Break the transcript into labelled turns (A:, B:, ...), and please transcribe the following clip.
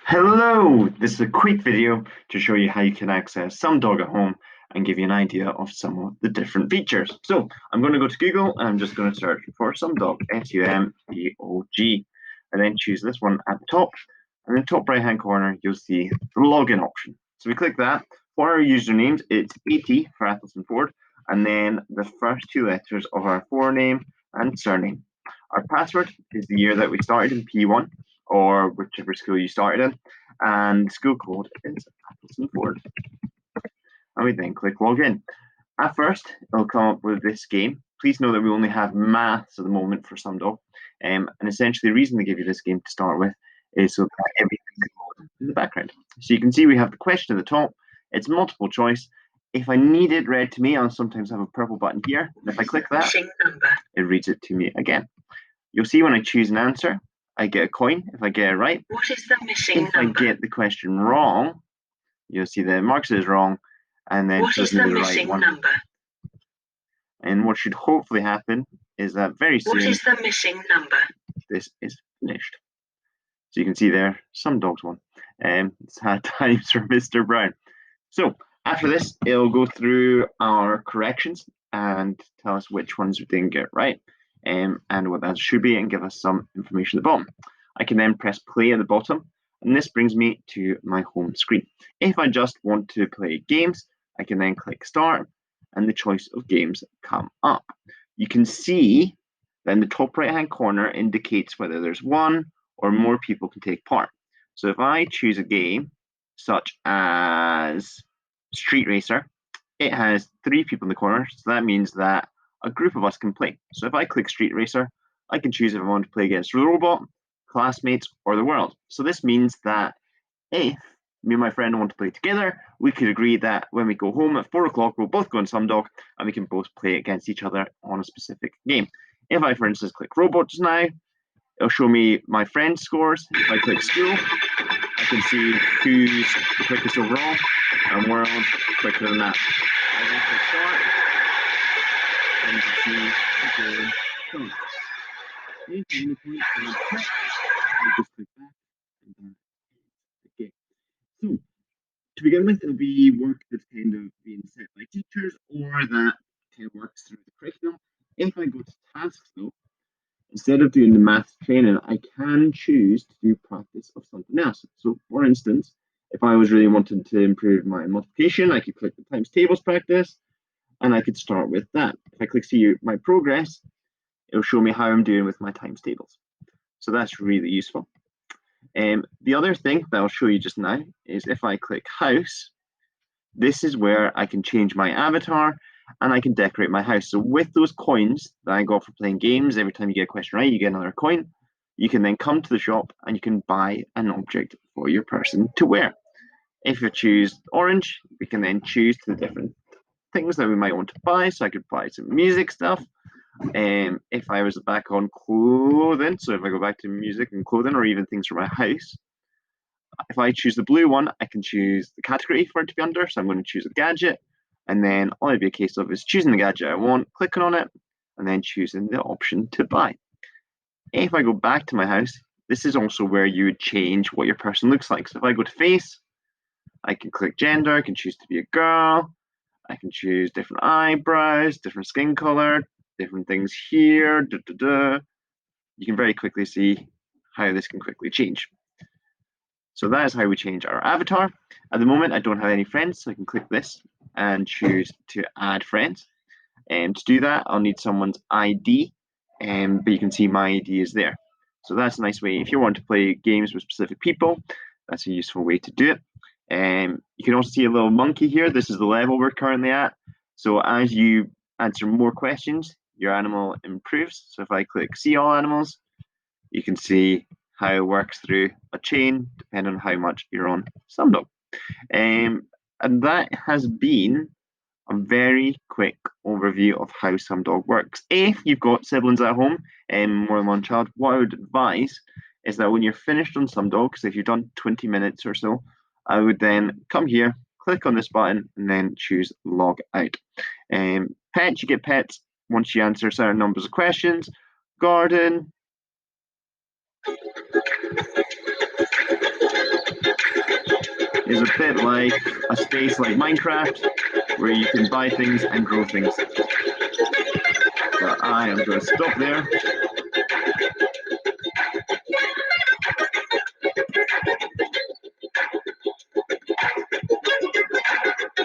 A: Hello! This is a quick video to show you how you can access Sumdog at home and give you an idea of some of the different features. So I'm going to go to Google and I'm just going to search for Sumdog, S-U-M-D-O-G, and then choose this one at the top. And in the top right hand corner, you'll see the login option. So we click that. For our usernames, it's AT for Athelston Ford, and then the first two letters of our forename and surname. Our password is the year that we started in P1 or whichever school you started in, and school code is Athelston Ford. And we then click login. At first, it'll come up with this game. Please know that we only have maths at the moment for Sumdog. And essentially, the reason they give you this game to start with is so that everything can load in the background. So you can see we have the question at the top. It's multiple choice. If I need it read to me, I'll sometimes have a purple button here. And if I click that, it reads it to me again. You'll see when I choose an answer, I get a coin if I get it right.
B: What is the missing
A: number? If I get the question wrong, you'll see the mark says wrong, and then
B: what is the missing
A: right
B: number?
A: And what should hopefully happen is that very soon.
B: What is the missing number?
A: This is finished. So you can see there, Sumdog's one. It's had times for Mr. Brown. So after this, it'll go through our corrections and tell us which ones we didn't get right. And what that should be and give us some information at the bottom. I can then press play at the bottom, and this brings me to my home screen. If I just want to play games, I can then click start, and the choice of games come up. You can see that in the top right hand corner indicates whether there's one or more people can take part. So if I choose a game such as Street Racer, it has 3 people in the corner, so that means that a group of us can play. So if I click Street Racer, I can choose if I want to play against the robot, classmates, or the world. So this means that if me and my friend want to play together, we could agree that when we go home at 4 o'clock, we'll both go on Sumdog and we can both play against each other on a specific game. If I, for instance, click robot just now, it'll show me my friend's scores. If I click school, I can see who's the quickest overall and world quicker than that. I then click start, and you can see the game coming. If at any point I just click back, and that is the game. So, to begin with, it'll be work that's kind of being set by teachers or that kind of works through the curriculum. If I go to tasks though, instead of doing the math training, I can choose to do practice of something else. So for instance, if I was really wanting to improve my multiplication, I could click the times tables practice and I could start with that. If I click see my progress, it'll show me how I'm doing with my times tables. So that's really useful. The other thing that I'll show you just now is if I click house, this is where I can change my avatar and I can decorate my house. So with those coins that I got for playing games, every time you get a question right, you get another coin. You can then come to the shop and you can buy an object for your person to wear. If you choose orange, we can then choose the different things that we might want to buy. So I could buy some music stuff. If I was back on clothing, so if I go back to music and clothing or even things for my house, if I choose the blue one, I can choose the category for it to be under. So I'm going to choose a gadget. And then all it'd be a case of is choosing the gadget I want, clicking on it, and then choosing the option to buy. If I go back to my house, this is also where you would change what your person looks like. So if I go to face, I can click gender, I can choose to be a girl, I can choose different eyebrows, different skin color, different things here. You can very quickly see how this can quickly change. So that is how we change our avatar. At the moment, I don't have any friends, so I can click this and choose to add friends. And to do that, I'll need someone's ID, but you can see my ID is there. So that's a nice way. If you want to play games with specific people, that's a useful way to do it. You can also see a little monkey here. This is the level we're currently at. So as you answer more questions, your animal improves. So if I click see all animals, you can see how it works through a chain, depending on how much you're on Sumdog. And that has been a very quick overview of how Sumdog works. If you've got siblings at home and more than one child, what I would advise is that when you're finished on Sumdog, so if you've done 20 minutes or so, I would then come here, click on this button, and then choose log out. Pets, you get pets once you answer certain numbers of questions. Garden, is a bit like a space like Minecraft, where you can buy things and grow things. So I am going to stop there.